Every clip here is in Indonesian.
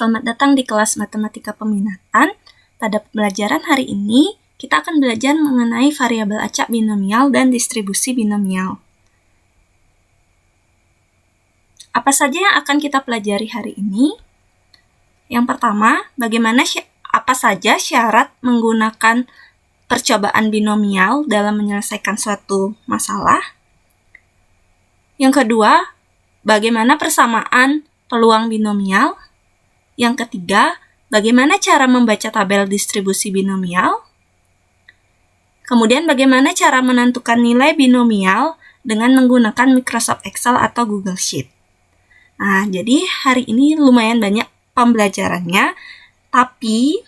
Selamat datang di kelas Matematika Peminatan. Pada pembelajaran hari ini, kita akan belajar mengenai variabel acak binomial dan distribusi binomial. Apa saja yang akan kita pelajari hari ini? Yang pertama, apa saja syarat menggunakan percobaan binomial dalam menyelesaikan suatu masalah? Yang kedua, bagaimana persamaan peluang binomial? Yang ketiga, bagaimana cara membaca tabel distribusi binomial? Kemudian bagaimana cara menentukan nilai binomial dengan menggunakan Microsoft Excel atau Google Sheet. Nah, jadi hari ini lumayan banyak pembelajarannya, tapi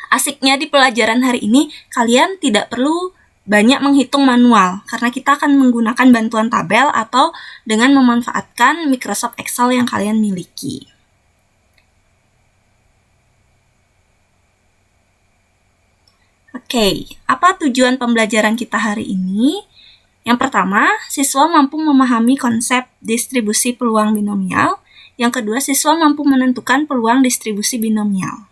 asiknya di pelajaran hari ini kalian tidak perlu banyak menghitung manual, karena kita akan menggunakan bantuan tabel atau dengan memanfaatkan Microsoft Excel yang kalian miliki. Oke, apa tujuan pembelajaran kita hari ini? Yang pertama, siswa mampu memahami konsep distribusi peluang binomial. Yang kedua, siswa mampu menentukan peluang distribusi binomial.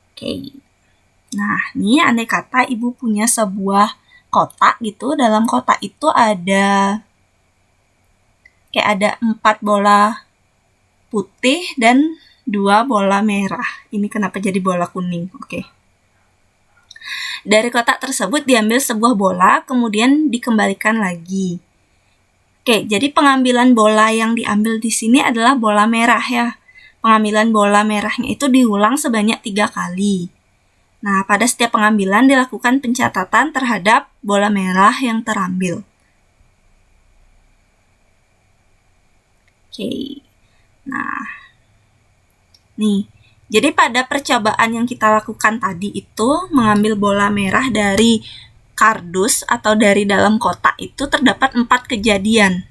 Oke, nah ini andai kata ibu punya sebuah kotak gitu, dalam kotak itu ada 4 bola putih dan 2 bola merah. Ini kenapa jadi bola kuning? Oke. Dari kotak tersebut diambil sebuah bola, kemudian dikembalikan lagi. Oke, jadi pengambilan bola yang diambil di sini adalah bola merah ya. Pengambilan bola merahnya itu diulang sebanyak 3 kali. Nah, pada setiap pengambilan dilakukan pencatatan terhadap bola merah yang terambil. Oke, nah, nih. Jadi pada percobaan yang kita lakukan tadi itu, mengambil bola merah dari kardus atau dari dalam kotak itu terdapat 4 kejadian.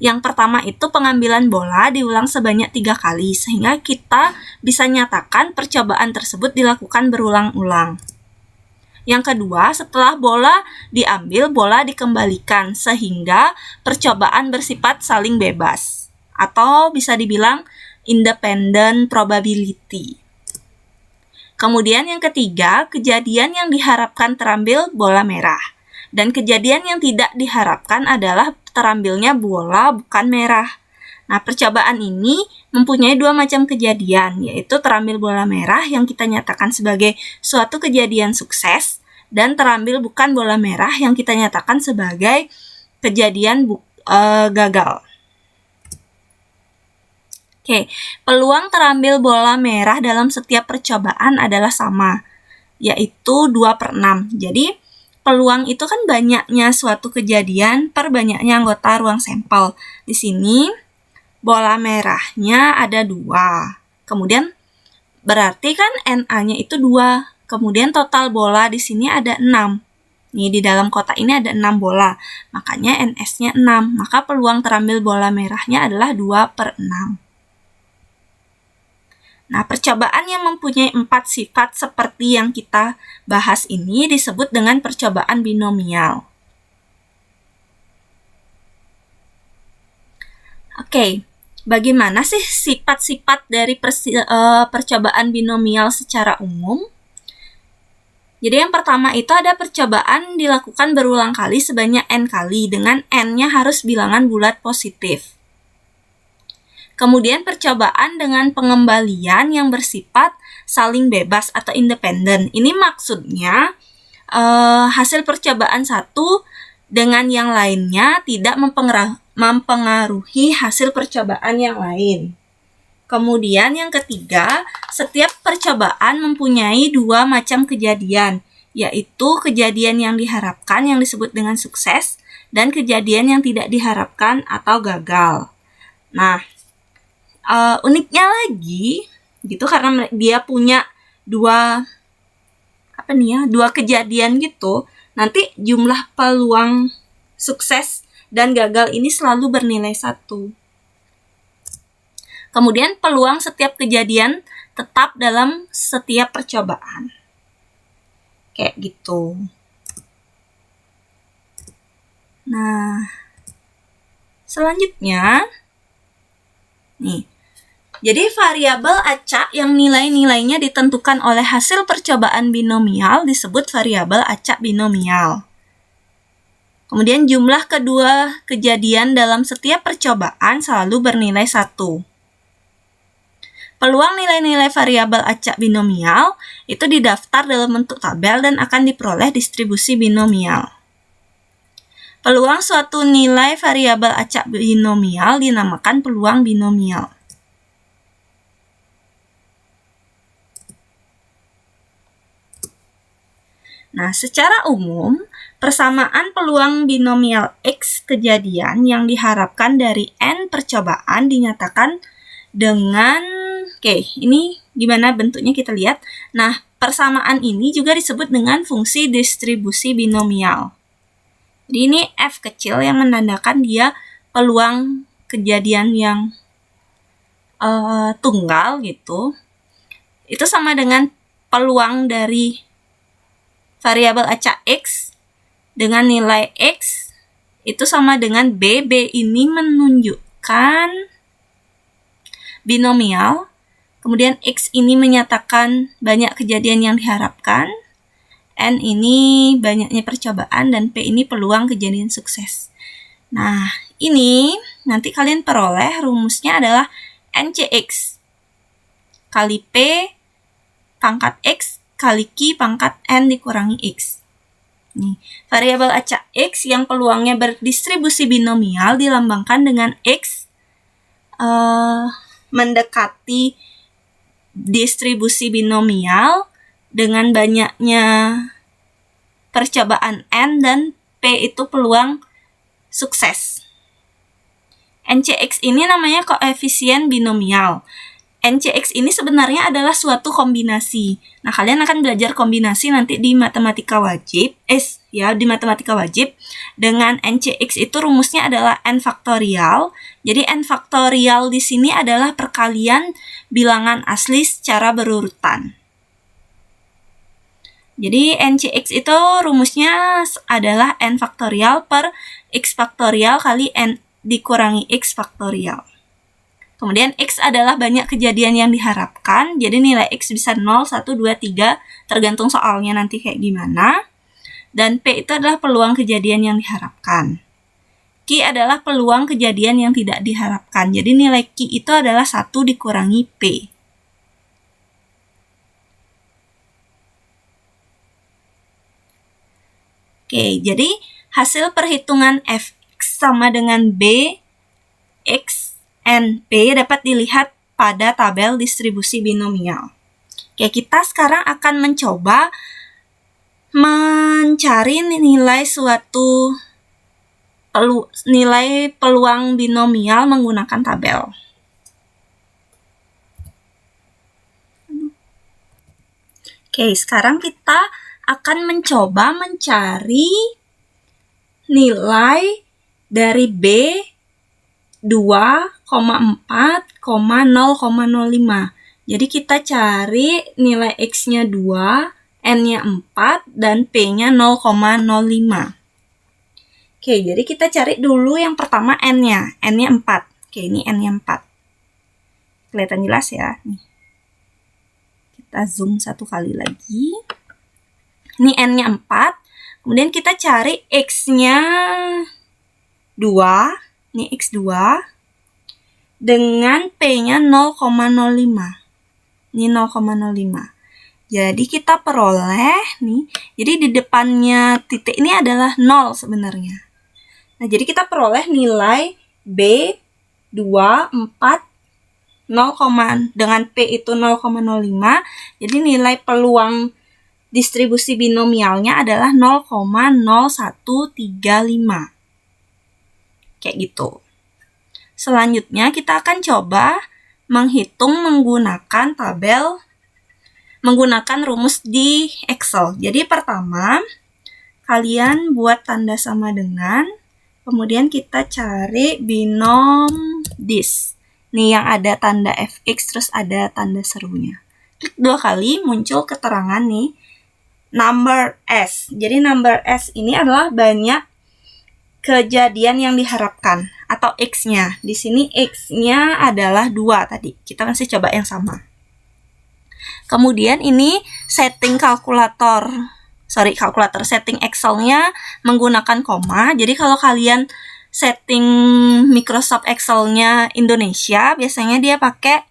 Yang pertama itu pengambilan bola diulang sebanyak 3 kali, sehingga kita bisa nyatakan percobaan tersebut dilakukan berulang-ulang. Yang kedua, setelah bola diambil, bola dikembalikan, sehingga percobaan bersifat saling bebas. Atau bisa dibilang independent probability. Kemudian yang ketiga, kejadian yang diharapkan terambil bola merah. Dan kejadian yang tidak diharapkan adalah terambilnya bola bukan merah. Nah, percobaan ini mempunyai 2 macam kejadian, yaitu terambil bola merah yang kita nyatakan sebagai suatu kejadian sukses, dan terambil bukan bola merah yang kita nyatakan sebagai kejadian gagal. Oke, peluang terambil bola merah dalam setiap percobaan adalah sama, yaitu 2/6. Jadi, peluang itu kan banyaknya suatu kejadian per banyaknya anggota ruang sampel. Di sini, bola merahnya ada 2. Kemudian, berarti kan NA-nya itu 2. Kemudian, total bola di sini ada 6. Nih, di dalam kotak ini ada 6 bola. Makanya NS-nya 6. Maka peluang terambil bola merahnya adalah 2/6. Nah, percobaan yang mempunyai 4 sifat seperti yang kita bahas ini disebut dengan percobaan binomial. Oke, bagaimana sih sifat-sifat dari percobaan binomial secara umum? Jadi yang pertama itu ada percobaan dilakukan berulang kali sebanyak n kali dengan n-nya harus bilangan bulat positif. Kemudian percobaan dengan pengembalian yang bersifat saling bebas atau independen. Ini maksudnya hasil percobaan satu dengan yang lainnya tidak mempengaruhi hasil percobaan yang lain. Kemudian yang ketiga, setiap percobaan mempunyai 2 macam kejadian, yaitu kejadian yang diharapkan yang disebut dengan sukses dan kejadian yang tidak diharapkan atau gagal. Nah, uniknya lagi gitu karena dia punya 2 kejadian gitu, nanti jumlah peluang sukses dan gagal ini selalu bernilai 1. Kemudian peluang setiap kejadian tetap dalam setiap percobaan. Kayak gitu. Nah, selanjutnya nih, Jadi variabel acak yang nilai-nilainya ditentukan oleh hasil percobaan binomial disebut variabel acak binomial. Kemudian jumlah kedua kejadian dalam setiap percobaan selalu bernilai 1. Peluang nilai-nilai variabel acak binomial itu didaftar dalam bentuk tabel dan akan diperoleh distribusi binomial. Peluang suatu nilai variabel acak binomial dinamakan peluang binomial. Nah, secara umum, persamaan peluang binomial X kejadian yang diharapkan dari N percobaan dinyatakan dengan, ini gimana bentuknya kita lihat. Nah, persamaan ini juga disebut dengan fungsi distribusi binomial. Jadi ini F kecil yang menandakan dia peluang kejadian yang tunggal gitu. Itu sama dengan peluang dari variabel acak X dengan nilai X itu sama dengan B. B ini menunjukkan binomial. Kemudian X ini menyatakan banyak kejadian yang diharapkan. N ini banyaknya percobaan dan P ini peluang kejadian sukses. Nah, ini nanti kalian peroleh rumusnya adalah NCX kali P pangkat X kali Q pangkat N dikurangi X. Nih, variabel acak X yang peluangnya berdistribusi binomial dilambangkan dengan X mendekati distribusi binomial dengan banyaknya percobaan N dan P itu peluang sukses. NCX ini namanya koefisien binomial. NCX ini sebenarnya adalah suatu kombinasi. Nah, kalian akan belajar kombinasi nanti di matematika wajib. Di matematika wajib. Dengan NCX itu rumusnya adalah N faktorial. Jadi N faktorial di sini adalah perkalian bilangan asli secara berurutan. Jadi NCX itu rumusnya adalah N faktorial per X faktorial kali N dikurangi X faktorial. Kemudian X adalah banyak kejadian yang diharapkan, jadi nilai X bisa 0, 1, 2, 3, tergantung soalnya nanti kayak gimana. Dan P itu adalah peluang kejadian yang diharapkan. Q adalah peluang kejadian yang tidak diharapkan, jadi nilai Q itu adalah 1 dikurangi P. Jadi hasil perhitungan Fx sama dengan B, X, N, P dapat dilihat pada tabel distribusi binomial. Kita sekarang akan mencoba mencari nilai suatu nilai peluang binomial menggunakan tabel. Sekarang kita akan mencoba mencari nilai dari B 2,4, 0,05. Jadi kita cari nilai X-nya 2, N-nya 4, dan P-nya 0,05. Jadi kita cari dulu yang pertama N-nya. N-nya 4. Ini N-nya 4. Kelihatan jelas ya. Nih. Kita zoom satu kali lagi. Ini N-nya 4. Kemudian kita cari X-nya 2. Ini X2 dengan P-nya 0,05. Ini 0,05. Jadi kita peroleh nih. Jadi di depannya titik ini adalah 0 sebenarnya. Nah, jadi kita peroleh nilai B 2, 4, 0, dengan P itu 0,05. Jadi nilai peluang distribusi binomialnya adalah 0,0135. Kayak gitu. Selanjutnya kita akan coba menghitung menggunakan menggunakan rumus di Excel. Jadi pertama, kalian buat tanda sama dengan, kemudian kita cari binom dis. Nih yang ada tanda fx terus ada tanda serunya. Klik 2 kali, muncul keterangan nih, number S. Jadi number S ini adalah banyak kejadian yang diharapkan atau X-nya. Di sini X-nya adalah 2 tadi. Kita masih coba yang sama. Kemudian ini setting setting Excel-nya menggunakan koma. Jadi kalau kalian setting Microsoft Excel-nya Indonesia, biasanya dia pakai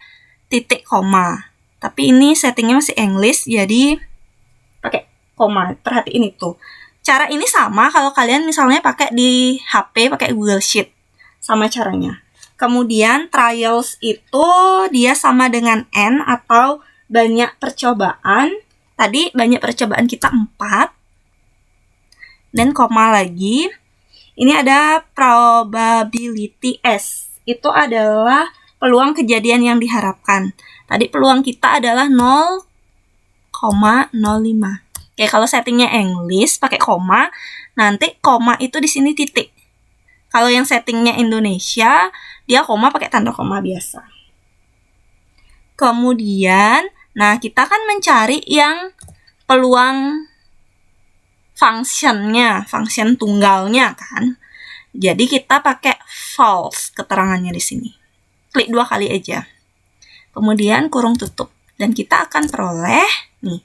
titik koma. Tapi ini settingnya masih English, jadi pakai koma. Perhatiin itu. Cara ini sama kalau kalian misalnya pakai di HP, pakai Google Sheet. Sama caranya. Kemudian trials itu dia sama dengan N atau banyak percobaan. Tadi banyak percobaan kita 4. Dan koma lagi. Ini ada probability S. Itu adalah peluang kejadian yang diharapkan. Tadi peluang kita adalah 0,05. Oke, kalau settingnya English pakai koma, nanti koma itu di sini titik. Kalau yang settingnya Indonesia, dia koma pakai tanda koma biasa. Kemudian, nah kita kan mencari yang peluang function tunggalnya kan. Jadi kita pakai false keterangannya di sini. Klik 2 kali aja. Kemudian kurung tutup. Dan kita akan peroleh nih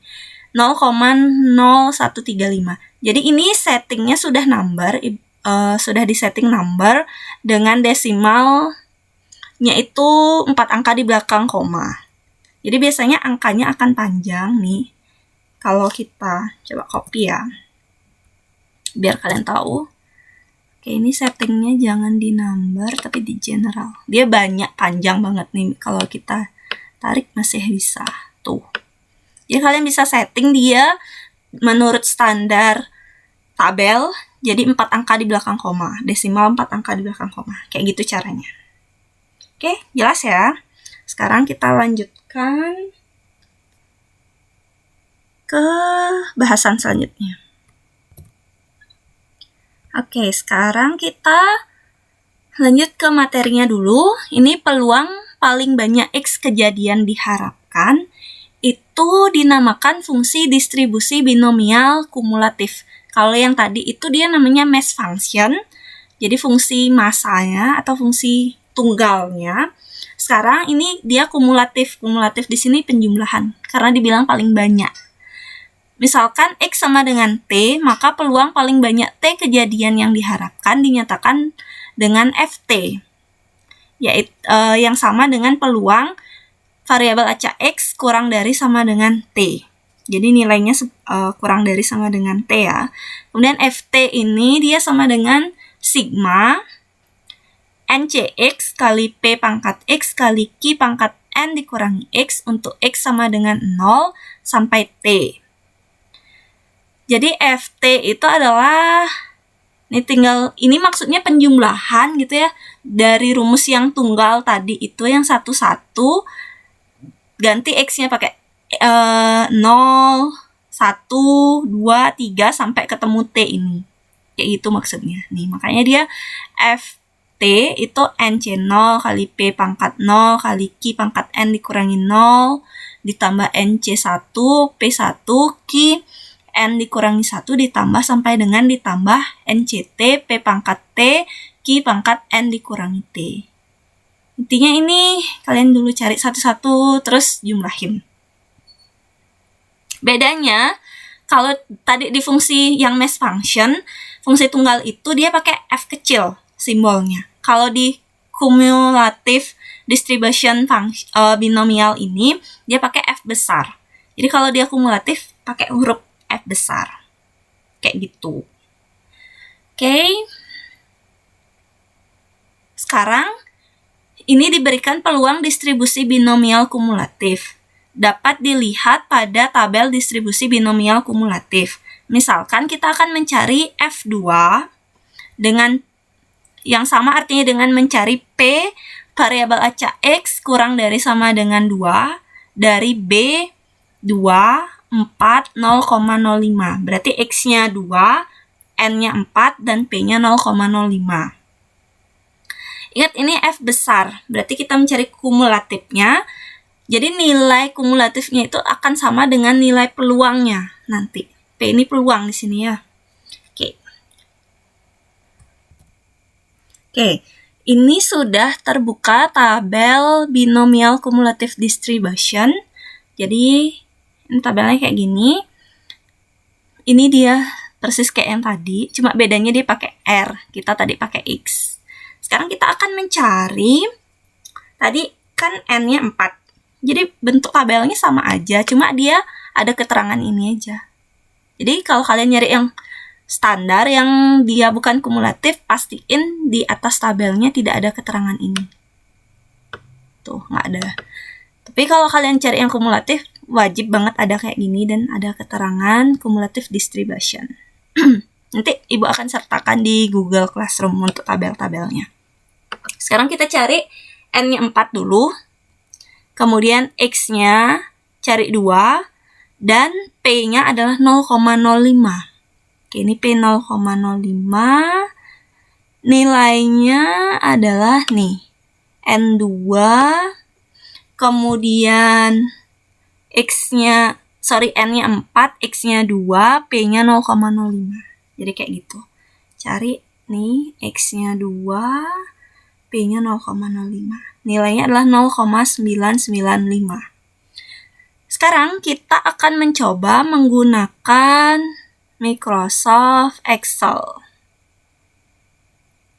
0,0135. Jadi ini settingnya sudah sudah disetting number dengan desimalnya itu 4 angka di belakang koma. Jadi biasanya angkanya akan panjang nih. Kalau kita coba copy ya. Biar kalian tahu. Oke, ini settingnya jangan di number tapi di general. Dia panjang banget nih. Kalau kita tarik masih bisa. Tuh. Jadi kalian bisa setting dia menurut standar tabel. Jadi 4 angka di belakang koma. Desimal 4 angka di belakang koma. Kayak gitu caranya. Oke, jelas ya? Sekarang kita lanjutkan ke bahasan selanjutnya. Oke, sekarang kita lanjut ke materinya dulu. Ini peluang paling banyak X kejadian diharapkan. Itu dinamakan fungsi distribusi binomial kumulatif. Kalau yang tadi itu dia namanya mass function. Jadi fungsi masanya atau fungsi tunggalnya. Sekarang ini dia kumulatif. Kumulatif di sini penjumlahan karena dibilang paling banyak. Misalkan X sama dengan T, maka peluang paling banyak T kejadian yang diharapkan dinyatakan dengan FT. Yaitu yang sama dengan peluang variabel acak X kurang dari sama dengan T. Jadi nilainya kurang dari sama dengan T ya. Kemudian FT ini dia sama dengan sigma NCX kali P pangkat X kali Q pangkat N dikurangi X untuk X sama dengan 0 sampai T. Jadi FT itu adalah ini maksudnya penjumlahan gitu ya. Dari rumus yang tunggal tadi itu yang 1, ganti X-nya pakai 0, 1, 2, 3 sampai ketemu T ini. Kayak gitu maksudnya. Nih, makanya dia FT itu NC0 kali P pangkat 0 kali Q pangkat N dikurangi 0 ditambah NC1, P1, Q, N dikurangi 1 ditambah sampai dengan ditambah NCT, P pangkat T, Q pangkat N dikurangi T. Intinya ini kalian dulu cari satu-satu terus jumlahin. Bedanya kalau tadi di fungsi yang mass function, fungsi tunggal itu dia pakai F kecil simbolnya. Kalau di cumulative distribution binomial ini dia pakai F besar. Jadi kalau dia kumulatif pakai huruf F besar. Kayak gitu. Oke. Sekarang ini diberikan peluang distribusi binomial kumulatif. Dapat dilihat pada tabel distribusi binomial kumulatif. Misalkan kita akan mencari F2 dengan yang sama artinya dengan mencari P variabel acak X kurang dari sama dengan 2 dari B 2, 4, 0,05. Berarti X-nya 2, N-nya 4, dan P-nya 0,05. Ingat ini F besar, berarti kita mencari kumulatifnya. Jadi nilai kumulatifnya itu akan sama dengan nilai peluangnya nanti. P ini peluang di sini ya. Oke. Oke, ini sudah terbuka tabel binomial cumulative distribution. Jadi, ini tabelnya kayak gini. Ini dia persis kayak yang tadi, cuma bedanya dia pakai R, kita tadi pakai X. Sekarang kita akan mencari, tadi kan N-nya 4. Jadi bentuk tabelnya sama aja, cuma dia ada keterangan ini aja. Jadi kalau kalian nyari yang standar, yang dia bukan kumulatif, pastiin di atas tabelnya tidak ada keterangan ini. Tuh, nggak ada. Tapi kalau kalian cari yang kumulatif, wajib banget ada kayak gini dan ada keterangan cumulative distribution. Nanti Ibu akan sertakan di Google Classroom untuk tabel-tabelnya. Sekarang kita cari N-nya 4 dulu. Kemudian X-nya cari 2. Dan P-nya adalah 0,05. Oke, ini P 0,05. Nilainya adalah nih, N2. Kemudian N-nya 4, X-nya 2, P-nya 0,05. Jadi kayak gitu. Cari nih, X-nya 2, P-nya 0,05. Nilainya adalah 0,995. Sekarang kita akan mencoba menggunakan Microsoft Excel.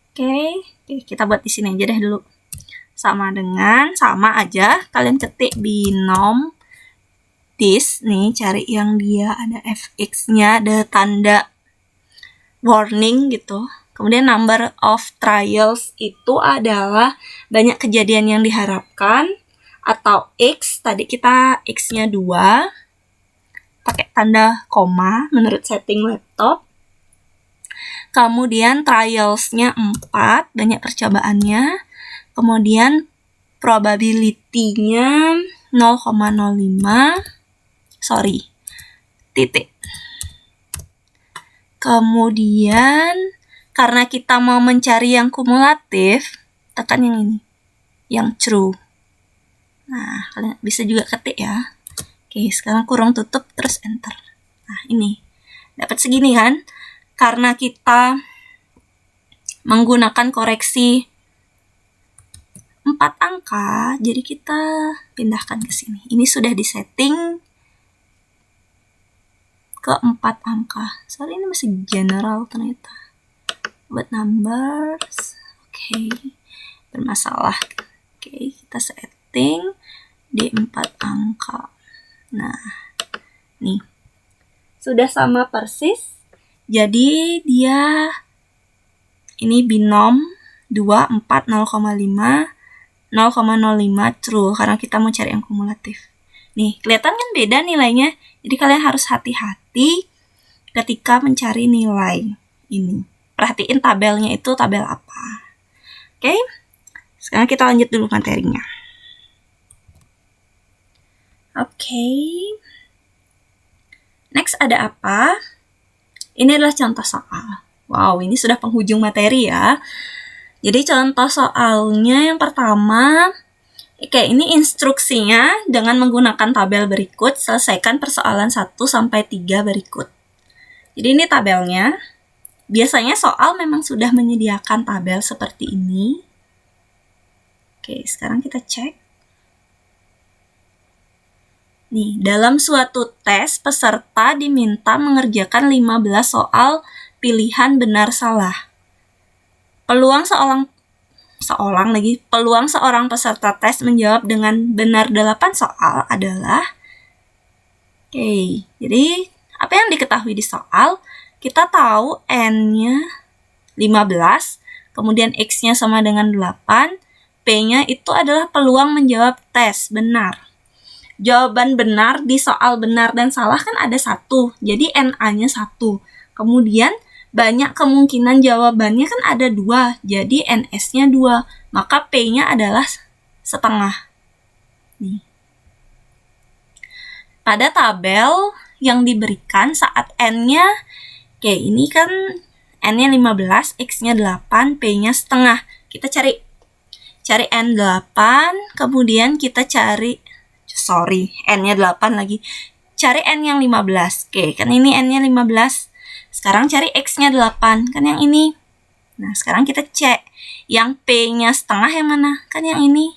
Oke, kita buat di sini aja deh dulu. Sama aja, kalian ketik binom dis nih, cari yang dia ada fx-nya, ada tanda warning gitu. Kemudian number of trials itu adalah banyak kejadian yang diharapkan, atau X, tadi kita X-nya 2, pakai tanda koma menurut setting laptop. Kemudian trials-nya 4, banyak percobaannya. Kemudian probability-nya 0,05, titik. Kemudian karena kita mau mencari yang kumulatif, tekan yang ini, yang true. Nah, kalian bisa juga ketik ya. Oke, sekarang kurung tutup, terus enter. Nah, ini. Dapat segini kan? Karena kita menggunakan koreksi 4 angka, jadi kita pindahkan ke sini. Ini sudah disetting ke 4 angka. Soalnya ini masih general ternyata. Buat numbers. Oke. Bermasalah. Oke, kita setting di 4 angka. Nah, nih. Sudah sama persis. Jadi dia ini binom 2, 4, 0,5, 0,05 true karena kita mau cari yang kumulatif. Nih, kelihatan kan beda nilainya. Jadi kalian harus hati-hati ketika mencari nilai ini. Perhatiin tabelnya itu tabel apa. Oke? Sekarang kita lanjut dulu materinya. Oke. Next ada apa? Ini adalah contoh soal. Wow, ini sudah penghujung materi ya. Jadi contoh soalnya yang pertama, ini instruksinya dengan menggunakan tabel berikut, selesaikan persoalan 1-3 berikut. Jadi ini tabelnya. Biasanya soal memang sudah menyediakan tabel seperti ini. Oke, sekarang kita cek. Nih, dalam suatu tes, peserta diminta mengerjakan 15 soal pilihan benar salah. Peluang seorang peserta tes menjawab dengan benar 8 soal adalah jadi apa yang diketahui di soal? Kita tahu N-nya 15, kemudian X-nya sama dengan 8, P-nya itu adalah peluang menjawab tes benar. Jawaban benar di soal benar dan salah kan ada 1, jadi NA-nya 1. Kemudian banyak kemungkinan jawabannya kan ada 2, jadi NS-nya 2. Maka P-nya adalah setengah. Nih. Pada tabel yang diberikan saat N-nya, ini kan N-nya 15, X-nya 8, P-nya setengah. Kita cari N8, kemudian kita cari N-nya 8 lagi. Cari N yang 15. Kan ini N-nya 15. Sekarang cari X-nya 8. Kan yang ini. Nah, sekarang kita cek yang P-nya setengah yang mana? Kan yang ini.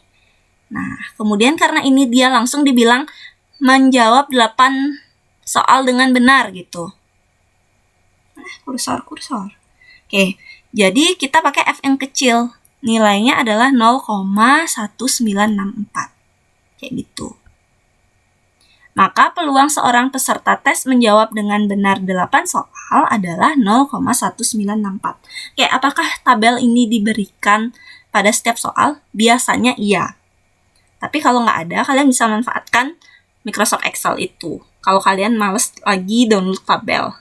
Nah, kemudian karena ini dia langsung dibilang menjawab 8 soal dengan benar gitu. Kursor. Oke, jadi kita pakai F yang kecil. Nilainya adalah 0,1964. Kayak gitu. Maka peluang seorang peserta tes menjawab dengan benar 8 soal adalah 0,1964. Oke, apakah tabel ini diberikan pada setiap soal? Biasanya iya. Tapi kalau nggak ada, kalian bisa manfaatkan Microsoft Excel itu. Kalau kalian males lagi download tabel.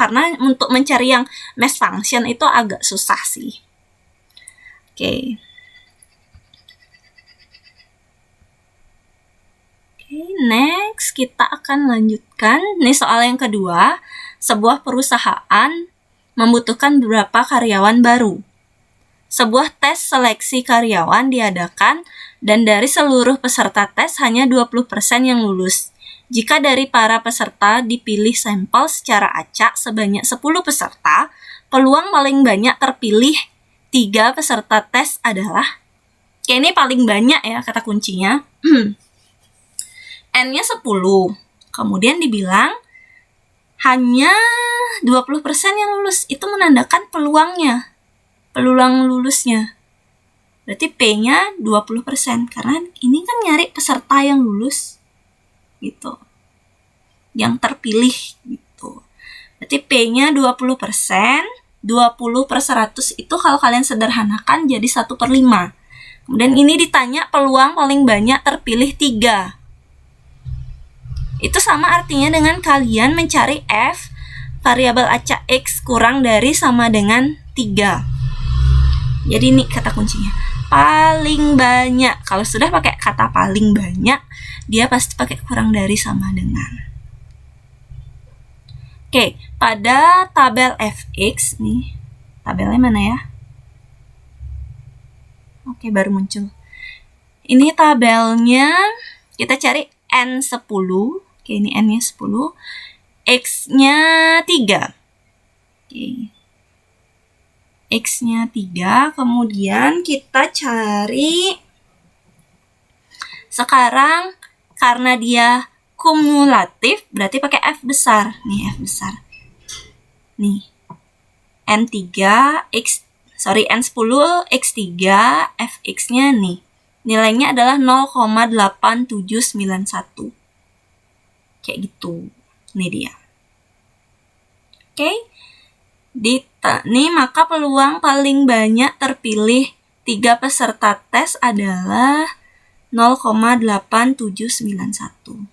Karena untuk mencari yang math function itu agak susah sih. Oke. Next kita akan lanjutkan. Ini soal yang kedua. Sebuah perusahaan membutuhkan beberapa karyawan baru. Sebuah tes seleksi karyawan diadakan dan dari seluruh peserta tes hanya 20% yang lulus. Jika dari para peserta dipilih sampel secara acak sebanyak 10 peserta, peluang paling banyak terpilih 3 peserta tes adalah, ini paling banyak ya kata kuncinya, N-nya 10. Kemudian dibilang hanya 20% yang lulus. Itu menandakan peluangnya. Peluang lulusnya. Berarti P-nya 20%. Karena ini kan nyari peserta yang lulus. Gitu. Yang terpilih. Gitu. Berarti P-nya 20%. 20/100 itu kalau kalian sederhanakan jadi 1/5. Kemudian ini ditanya peluang paling banyak terpilih 3. Itu sama artinya dengan kalian mencari F variabel acak X kurang dari sama dengan 3. Jadi ini kata kuncinya. Paling banyak. Kalau sudah pakai kata paling banyak, dia pasti pakai kurang dari sama dengan. Oke, pada tabel Fx nih. Tabelnya mana ya? Oke, baru muncul. Ini tabelnya kita cari N10. Oke, ini N-nya 10. X-nya 3. Oke. X-nya 3. Kemudian kita cari. Sekarang karena dia kumulatif, berarti pakai F besar. Nih, F besar. Nih. N10, X3, Fx-nya nih. Nilainya adalah 0,8791. Kayak gitu. Ini dia. Oke. Nih, maka peluang paling banyak terpilih 3 peserta tes adalah 0,8791.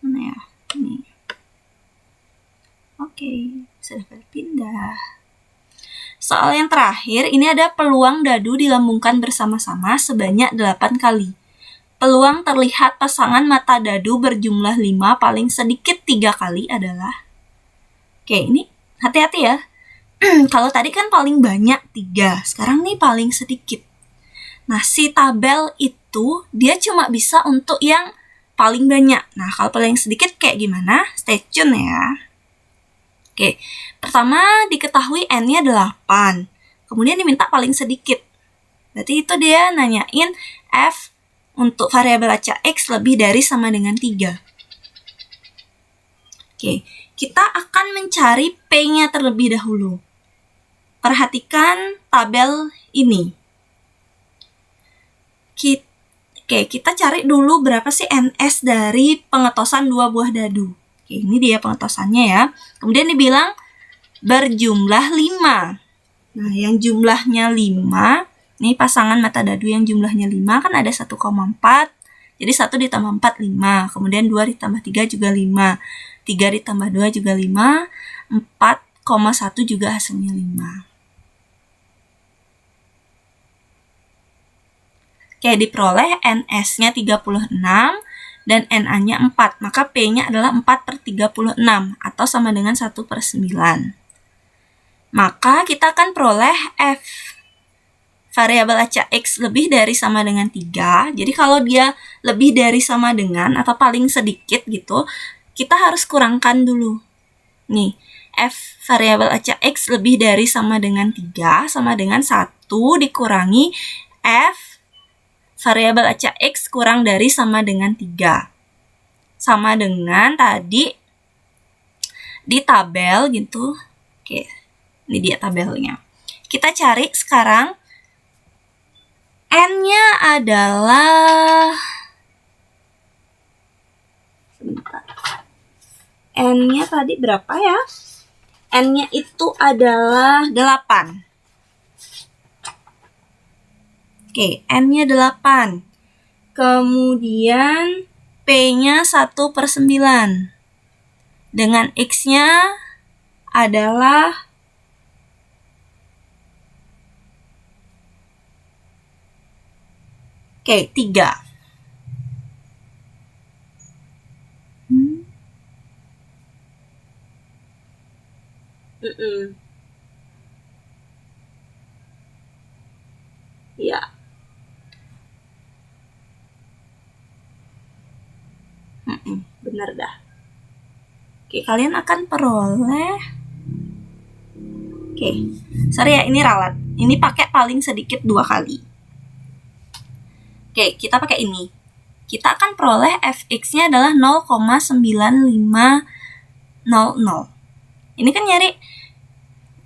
Mana ya? Ini. Oke, sudah berpindah. Soal yang terakhir, ini ada peluang dadu dilambungkan bersama-sama sebanyak 8 kali. Peluang terlihat pasangan mata dadu berjumlah 5 paling sedikit 3 kali adalah. Oke, ini hati-hati ya. Kalau tadi kan paling banyak 3, sekarang nih paling sedikit. Nah, si tabel itu dia cuma bisa untuk yang paling banyak. Nah, kalau paling sedikit kayak gimana? Stay tune ya. Oke, pertama diketahui N-nya 8. Kemudian diminta paling sedikit. Berarti itu dia nanyain F untuk variabel acak X lebih dari sama dengan 3. Oke, kita akan mencari P-nya terlebih dahulu. Perhatikan tabel ini. Kita cari dulu berapa sih NS dari pengetosan 2 buah dadu. Oke, ini dia pengetosannya ya. Kemudian dibilang berjumlah 5. Nah, yang jumlahnya 5, ini pasangan mata dadu yang jumlahnya 5 kan ada 1,4. Jadi 1 ditambah 4, 5. Kemudian 2 ditambah 3 juga 5. 3 ditambah 2 juga 5. 4,1 juga hasilnya 5. Oke, diperoleh NS-nya 36 dan NA-nya 4. Maka P-nya adalah 4/36 atau sama dengan 1/9. Maka kita akan peroleh F variabel acak X lebih dari sama dengan 3. Jadi kalau dia lebih dari sama dengan atau paling sedikit gitu, kita harus kurangkan dulu. Nih, F variabel acak X lebih dari sama dengan 3 sama dengan 1 dikurangi F variabel acak X kurang dari sama dengan 3. Sama dengan tadi di tabel gitu. Oke, ini dia tabelnya. Kita cari sekarang N-nya adalah N-nya tadi berapa ya? N-nya itu adalah 8. Oke, N-nya 8. Kemudian P-nya 1/9. Dengan X-nya adalah Oke, 3. Ya. Benar dah. Oke, kalian akan peroleh. Oke, sorry ya, ini ralat. Ini pakai paling sedikit 2 kali. Oke, kita pakai ini. Kita akan peroleh fx-nya adalah 0,9500. Ini kan nyari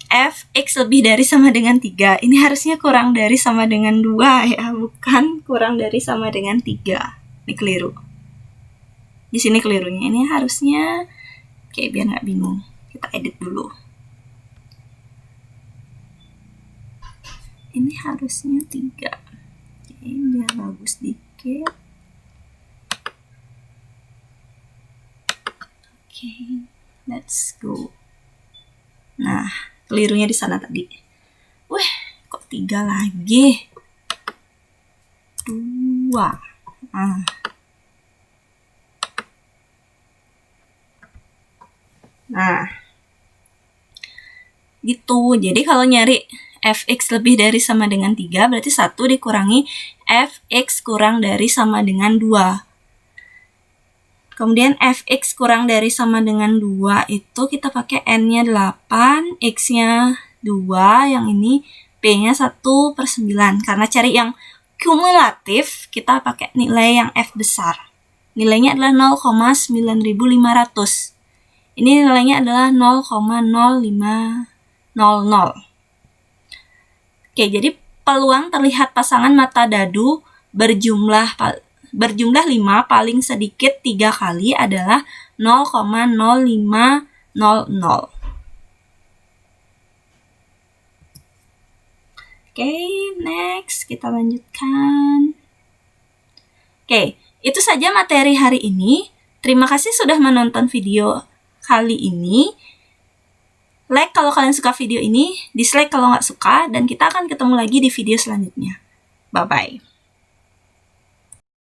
fx lebih dari sama dengan 3. Ini harusnya kurang dari sama dengan 2 ya, bukan kurang dari sama dengan 3. Ini keliru. Di sini kelirunya. Ini harusnya, oke, biar nggak bingung, kita edit dulu. Ini harusnya 3. Oke, biar bagus dikit. Oke, let's go. Nah, kelirunya di sana tadi. Wih, kok 3 lagi? 2. Nah, gitu. Jadi kalau nyari fx lebih dari sama dengan 3, berarti 1 dikurangi fx kurang dari sama dengan 2. Kemudian fx kurang dari sama dengan 2 itu kita pakai n-nya 8, x-nya 2, yang ini p-nya 1/9. Karena cari yang kumulatif, kita pakai nilai yang f besar. Nilainya adalah 0,9500. Ini nilainya adalah 0,0500. Oke, jadi peluang terlihat pasangan mata dadu berjumlah 5 paling sedikit 3 kali adalah 0,0500. Oke, next kita lanjutkan. Oke, itu saja materi hari ini. Terima kasih sudah menonton video kali ini. Like kalau kalian suka video ini, dislike kalau nggak suka, dan kita akan ketemu lagi di video selanjutnya. Bye-bye.